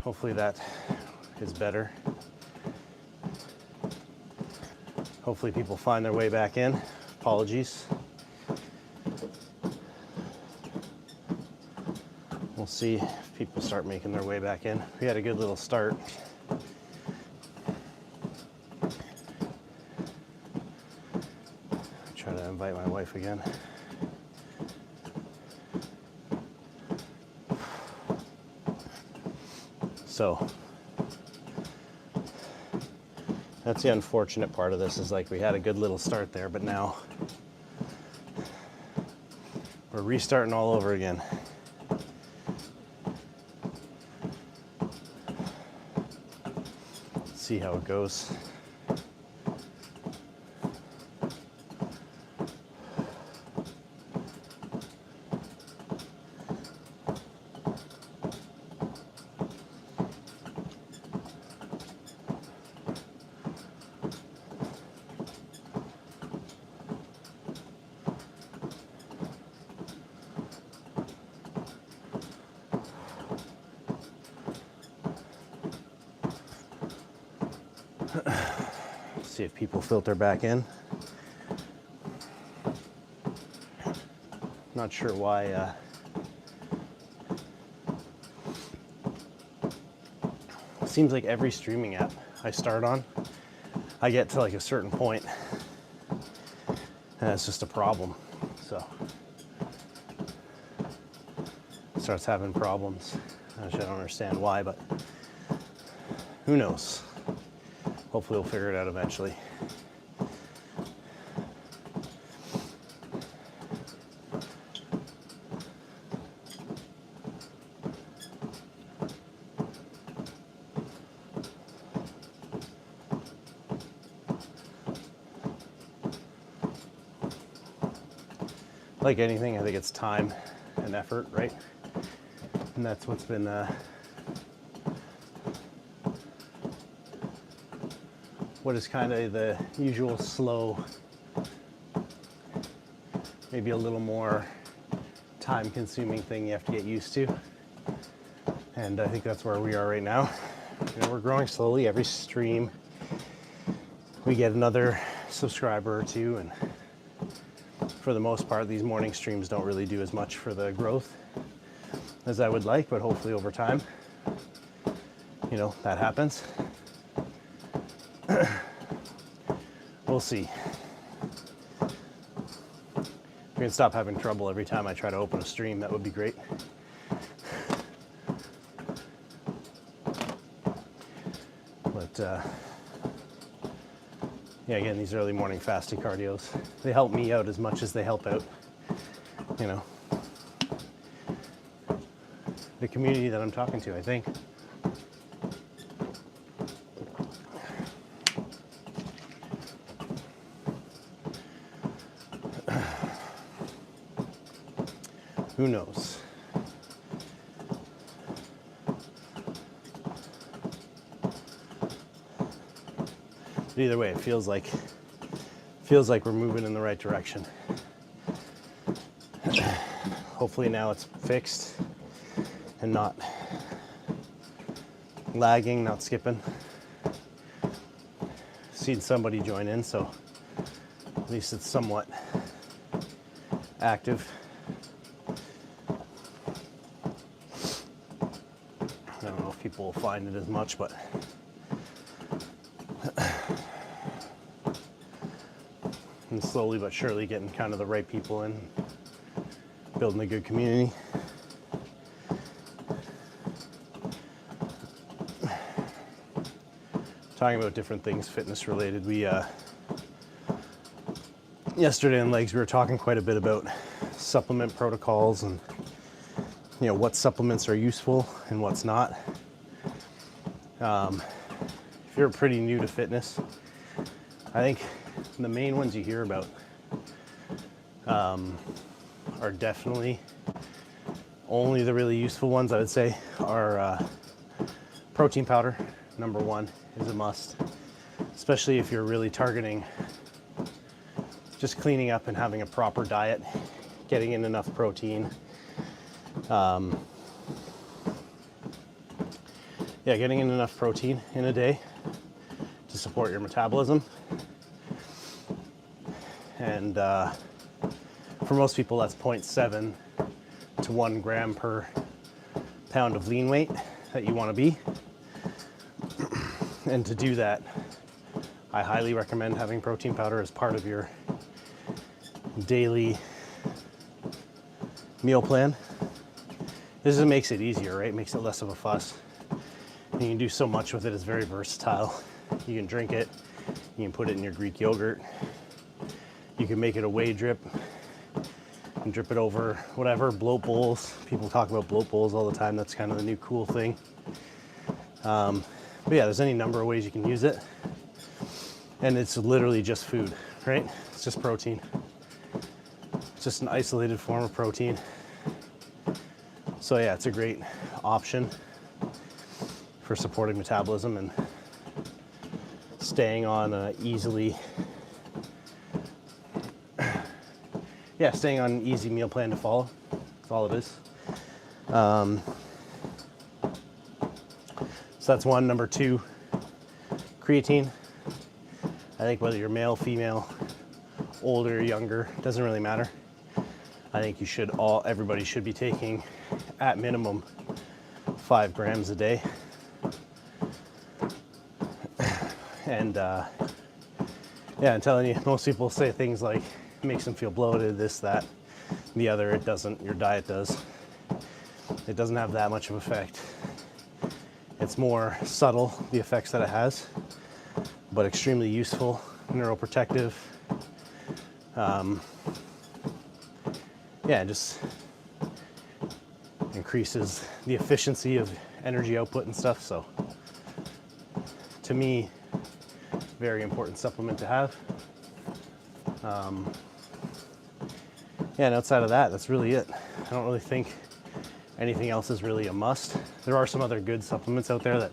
Hopefully that is better. Hopefully people find their way back in. Apologies. We'll see if people start making their way back in. We had a good little start. Try to invite my wife again. So that's the unfortunate part of this, is like we had a good little start there, but now we're restarting all over again. Let's see how it goes. See if people filter back in. Not sure why it seems like every streaming app I start on, I get to like a certain point and it's just a problem. So it starts having problems. I don't understand why, but who knows? Hopefully we'll figure it out eventually. Like anything, I think it's time and effort, right? And that's what's been what is kind of the usual slow, maybe a little more time-consuming thing you have to get used to. And I think that's where we are right now. You know, we're growing slowly. Every stream, we get another subscriber or two, and for the most part, these morning streams don't really do as much for the growth as I would like, but hopefully over time, you know, that happens. We'll see. If we can stop having trouble every time I try to open a stream, that would be great. But yeah, again, these early morning fasting cardios, they help me out as much as they help out, you know, the community that I'm talking to, I think. Who knows? But either way, it feels like we're moving in the right direction. Hopefully now it's fixed and not lagging, not skipping. Seen somebody join in, so at least it's somewhat active. I don't know if people will find it as much, but I'm slowly but surely getting kind of the right people in, building a good community. Talking about different things fitness related. We yesterday in Legs we were talking quite a bit about supplement protocols and, you know, what supplements are useful and what's not. If you're pretty new to fitness, I think the main ones you hear about are definitely only the really useful ones. I would say are protein powder. Number one is a must, especially if you're really targeting just cleaning up and having a proper diet, getting in enough protein. yeah, getting in enough protein in a day to support your metabolism. And for most people, that's 0.7 to 1 gram per pound of lean weight that you want to be. And to do that, I highly recommend having protein powder as part of your daily meal plan. This just makes it easier, right? Makes it less of a fuss. And you can do so much with it. It's very versatile. You can drink it. You can put it in your Greek yogurt. You can make it a whey drip and drip it over whatever, bloat bowls. People talk about bloat bowls all the time. That's kind of the new cool thing. But yeah, there's any number of ways you can use it. And it's literally just food, right? It's just protein. It's just an isolated form of protein. So yeah, it's a great option for supporting metabolism and staying on staying on an easy meal plan to follow. That's all it is. So that's one. Number two, creatine. I think whether you're male, female, older, younger, doesn't really matter. I think everybody should be taking at minimum 5 grams a day. And yeah, I'm telling you, most people say things like it makes them feel bloated, this, that, the other. It doesn't. Your diet does. It doesn't have that much of effect. It's more subtle, the effects that it has, but extremely useful, neuroprotective. Yeah, just increases the efficiency of energy output and stuff. So to me, very important supplement to have. Yeah, and outside of that, that's really it. I don't really think anything else is really a must. There are some other good supplements out there that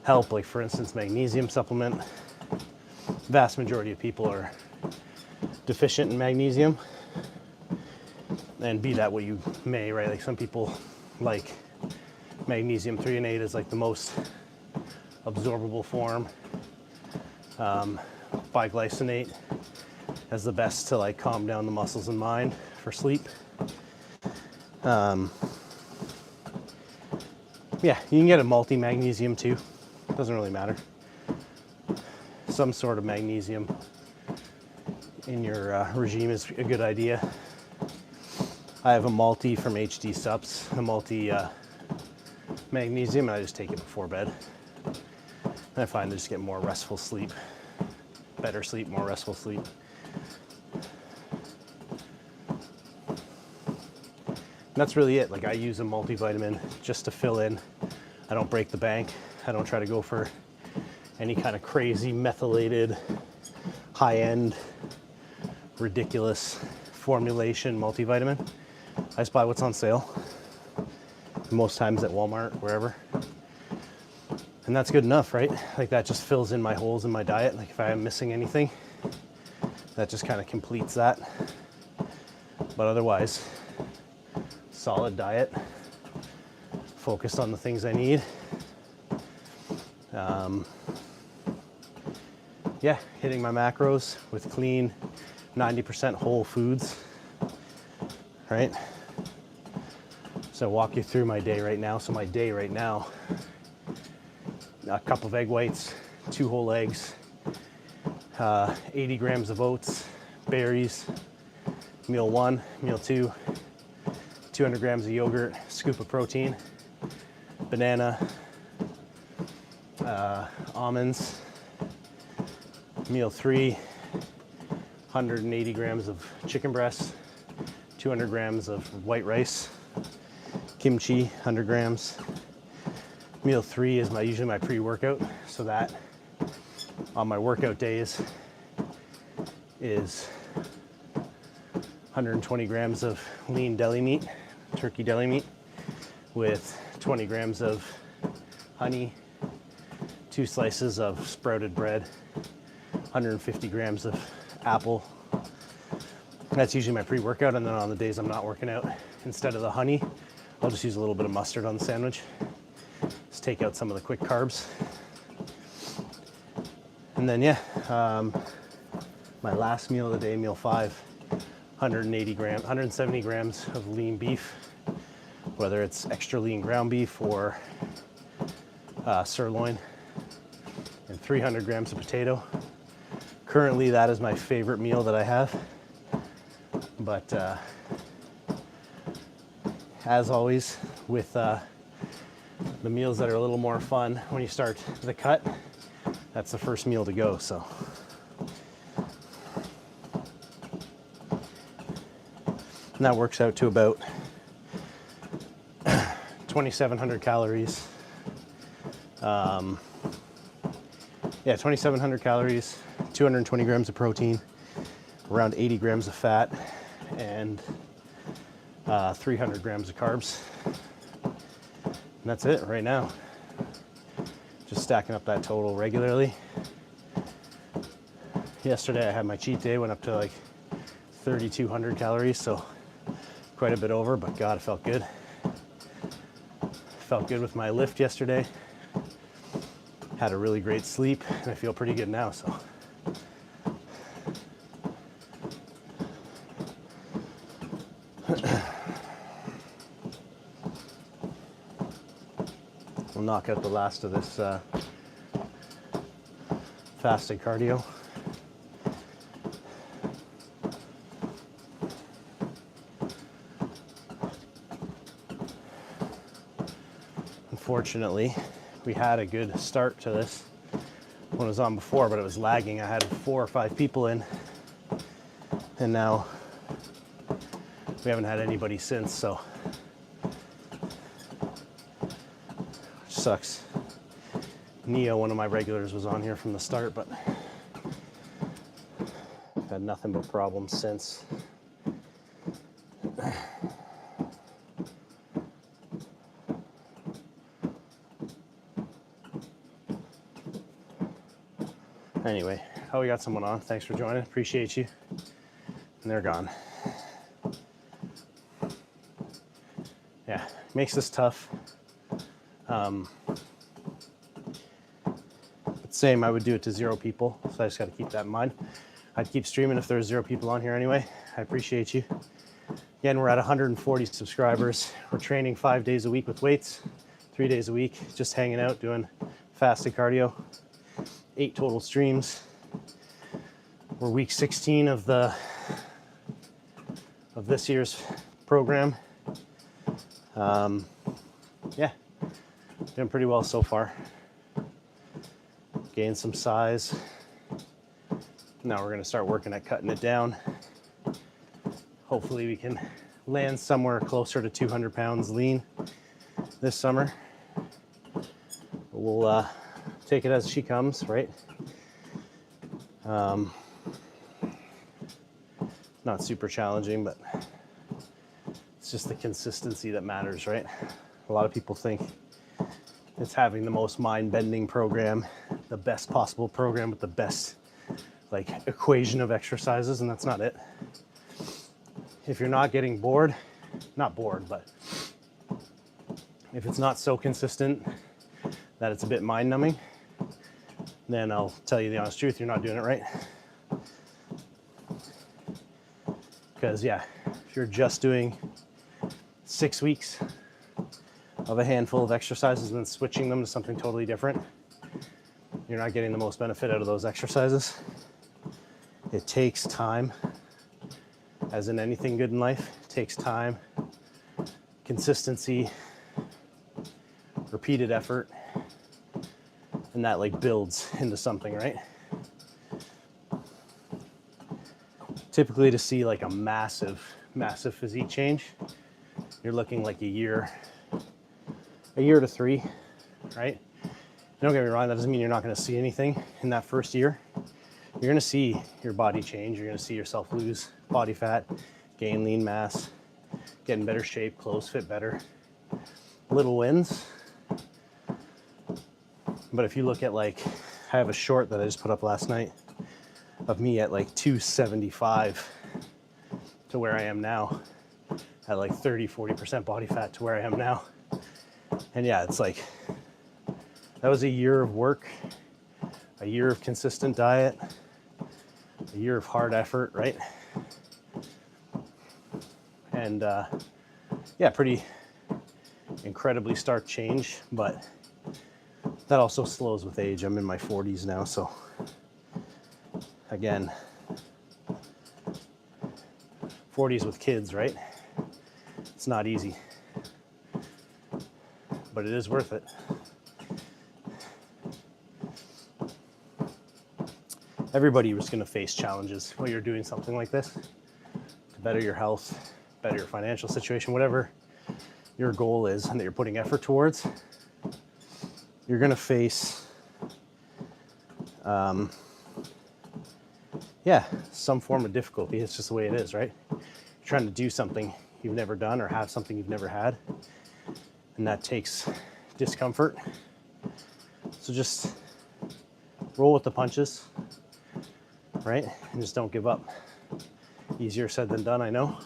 help, like for instance, magnesium supplement. Vast majority of people are deficient in magnesium, and be that what you may, right? Like some people like magnesium threonate is like the most absorbable form. Biglycinate as the best to like calm down the muscles and mind for sleep. Yeah, you can get a multi-magnesium too. Doesn't really matter. Some sort of magnesium in your regime is a good idea. I have a multi from HD Sups, a multi magnesium, and I just take it before bed. And I find I just get more restful sleep, better sleep, more restful sleep. And that's really it. Like I use a multivitamin just to fill in. I don't break the bank. I don't try to go for any kind of crazy methylated, high-end, ridiculous formulation multivitamin. I just buy what's on sale, most times at Walmart, wherever. And that's good enough, right? Like that just fills in my holes in my diet. Like if I am missing anything, that just kind of completes that. But otherwise, solid diet, focused on the things I need. Yeah, hitting my macros with clean 90% whole foods, right? So I'll walk you through my day right now. So my day right now, a cup of egg whites, 2 whole eggs, 80 grams of oats, berries, meal 1, meal 2, 200 grams of yogurt, scoop of protein, banana, almonds, meal 3, 180 grams of chicken breasts, 200 grams of white rice, kimchi, 100 grams. Meal 3 is usually my pre-workout, so that on my workout days is 120 grams of lean deli meat, turkey deli meat, with 20 grams of honey, 2 slices of sprouted bread, 150 grams of apple. That's usually my pre-workout, and then on the days I'm not working out, instead of the honey, I'll just use a little bit of mustard on the sandwich. Just take out some of the quick carbs. And then yeah, my last meal of the day, meal 5, 170 grams of lean beef, whether it's extra lean ground beef or sirloin, and 300 grams of potato. Currently, that is my favorite meal that I have. But as always, with the meals that are a little more fun, when you start the cut, that's the first meal to go. So and that works out to about 2,700 calories. Yeah, 2,700 calories, 220 grams of protein, around 80 grams of fat, and 300 grams of carbs. And that's it right now. Just stacking up that total regularly. Yesterday I had my cheat day, went up to like 3,200 calories, so quite a bit over, but God, it felt good. Felt good with my lift yesterday. Had a really great sleep, and I feel pretty good now, so. We'll knock out the last of this fasted cardio. Unfortunately, we had a good start to this when it was on before, but it was lagging. I had 4 or 5 people in, and now we haven't had anybody since, so sucks. Neo, one of my regulars, was on here from the start, but I've had nothing but problems since. Anyway, oh, we got someone on. Thanks for joining. Appreciate you. And they're gone. Yeah, makes this tough. But same, I would do it to 0 people, so I just got to keep that in mind. I'd keep streaming if there's 0 people on here anyway. I appreciate you. Again, we're at 140 subscribers. We're training 5 days a week with weights, 3 days a week, just hanging out, doing fasted cardio. 8 total streams. We're week 16 of this year's program. Yeah, doing pretty well so far. Gained some size. Now we're gonna start working at cutting it down. Hopefully we can land somewhere closer to 200 pounds lean this summer. We'll take it as she comes, right? Not super challenging, but it's just the consistency that matters, right? A lot of people think it's having the most mind-bending program, the best possible program with the best like equation of exercises, and that's not it. If you're not getting bored, not bored, but if it's not so consistent that it's a bit mind-numbing, then I'll tell you the honest truth, you're not doing it right. Because yeah, if you're just doing 6 weeks of a handful of exercises and then switching them to something totally different, you're not getting the most benefit out of those exercises. It takes time, as in anything good in life. It takes time, consistency, repeated effort, and that like builds into something, right? Typically to see like a massive physique change, you're looking like a year to 3, right? Don't get me wrong, that doesn't mean you're not gonna see anything in that first year. You're gonna see your body change, you're gonna see yourself lose body fat, gain lean mass, get in better shape, clothes fit better, little wins. But if you look at like, I have a short that I just put up last night of me at like 275 to where I am now, at like 30-40% body fat to where I am now. And yeah, it's like that was a year of work, a year of consistent diet, a year of hard effort, right? And yeah, pretty incredibly stark change, but that also slows with age. I'm in my 40s now, so again, 40s with kids, right? It's not easy, but it is worth it. Everybody was going to face challenges while you're doing something like this to better your health, better your financial situation, whatever your goal is and that you're putting effort towards. You're going to face, some form of difficulty. It's just the way it is, right? You're trying to do something you've never done or have something you've never had, and that takes discomfort. So just roll with the punches, right? And just don't give up. Easier said than done, I know.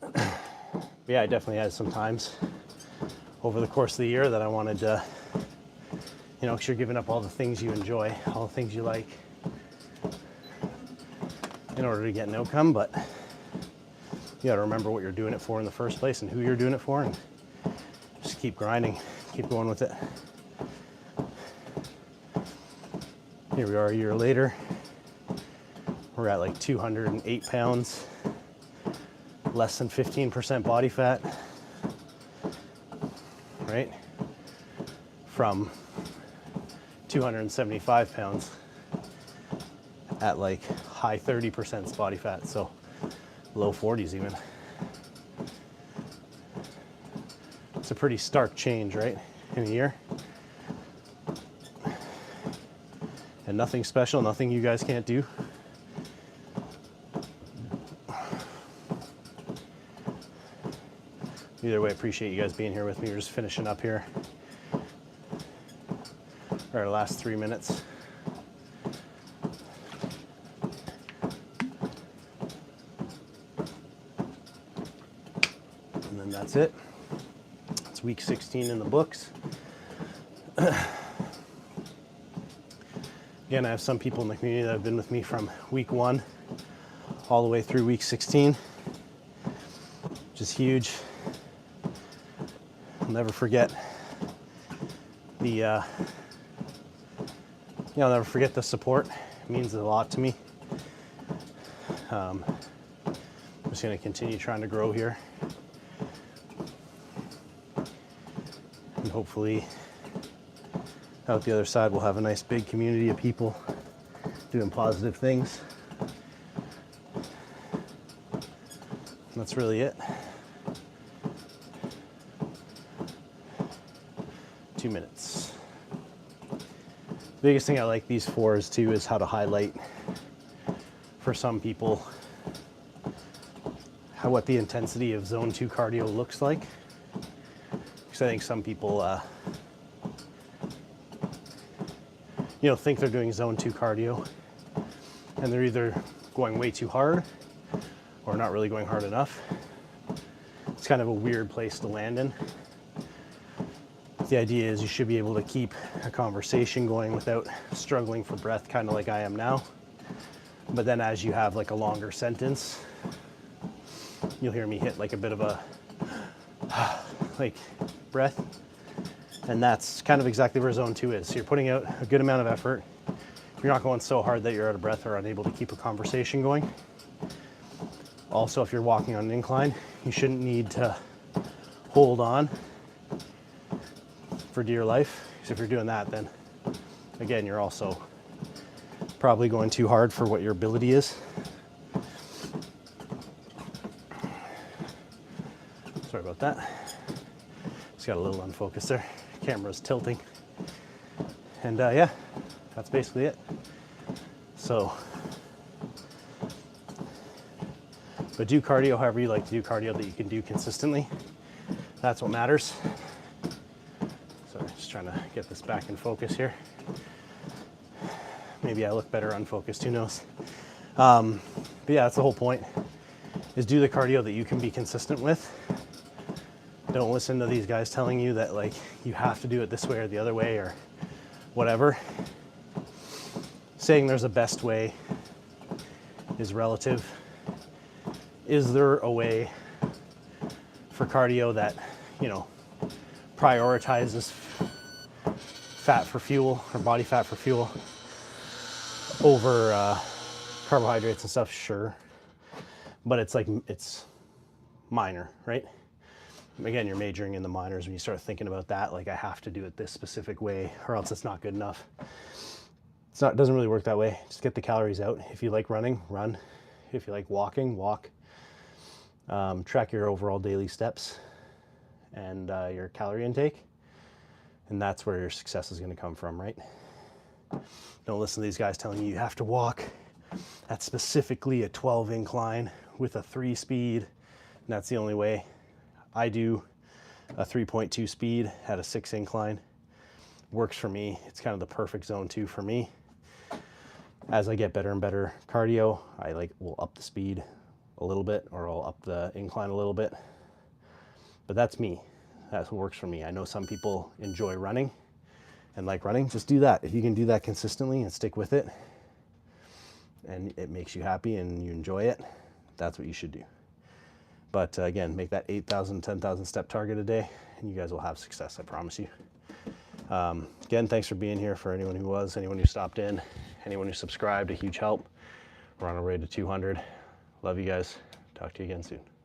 But yeah, I definitely had some times over the course of the year that I wanted to, because you're giving up all the things you enjoy, all the things you like in order to get an outcome, but you gotta remember what you're doing it for in the first place and who you're doing it for, and just keep grinding, keep going with it. Here we are a year later. We're at like 208 pounds, less than 15% body fat, right? From 275 pounds at like high 30% body fat, so low 40s even. It's a pretty stark change, right, in a year. And nothing special, nothing you guys can't do. Either way, I appreciate you guys being here with me. We're just finishing up here. Our last 3 minutes. And then that's it. It's week 16 in the books. Again, I have some people in the community that have been with me from week 1 all the way through week 16, which is huge. I'll never forget I'll never forget the support. It means a lot to me. I'm just going to continue trying to grow here. And hopefully out the other side we'll have a nice big community of people doing positive things. And that's really it. 2 minutes. The biggest thing I like these for is how to highlight for some people what the intensity of zone 2 cardio looks like. Because I think some people think they're doing zone 2 cardio and they're either going way too hard or not really going hard enough. It's kind of a weird place to land in. The idea is you should be able to keep a conversation going without struggling for breath, kind of like I am now. But then as you have like a longer sentence, you'll hear me hit like a bit of a like breath. And that's kind of exactly where zone 2 is. So you're putting out a good amount of effort. You're not going so hard that you're out of breath or unable to keep a conversation going. Also, if you're walking on an incline, you shouldn't need to hold on for dear life. Because if you're doing that, then again, you're also probably going too hard for what your ability is. Sorry about that. Just got a little unfocused there. Camera's tilting. And yeah, that's basically it. So, but do cardio however you like to do cardio that you can do consistently. That's what matters. Sorry, just trying to get this back in focus here. Maybe I look better unfocused, who knows? But yeah, that's the whole point, is do the cardio that you can be consistent with. Don't listen to these guys telling you that like you have to do it this way or the other way or whatever. Saying there's a best way is relative. Is there a way for cardio that, you know, prioritizes fat for fuel or body fat for fuel over carbohydrates and stuff? Sure. But it's like, it's minor, right? Again, you're majoring in the minors when you start thinking about that, like I have to do it this specific way or else it's not good enough. It doesn't really work that way. Just get the calories out. If you like running, run. If you like walking, walk. Track your overall daily steps and your calorie intake. And that's where your success is going to come from, right? Don't listen to these guys telling you have to walk at specifically a 12 incline with a 3 speed. And that's the only way. I do a 3.2 speed at a 6 incline. Works for me. It's kind of the perfect zone 2 for me. As I get better and better cardio, I will up the speed a little bit, or I'll up the incline a little bit. But that's me. That's what works for me. I know some people enjoy running and like running. Just do that. If you can do that consistently and stick with it, and it makes you happy and you enjoy it, that's what you should do. But again, make that 8,000, 10,000 step target a day, and you guys will have success, I promise you. Again, thanks for being here. For anyone who was, anyone who stopped in, anyone who subscribed, a huge help. We're on our way to 200. Love you guys. Talk to you again soon.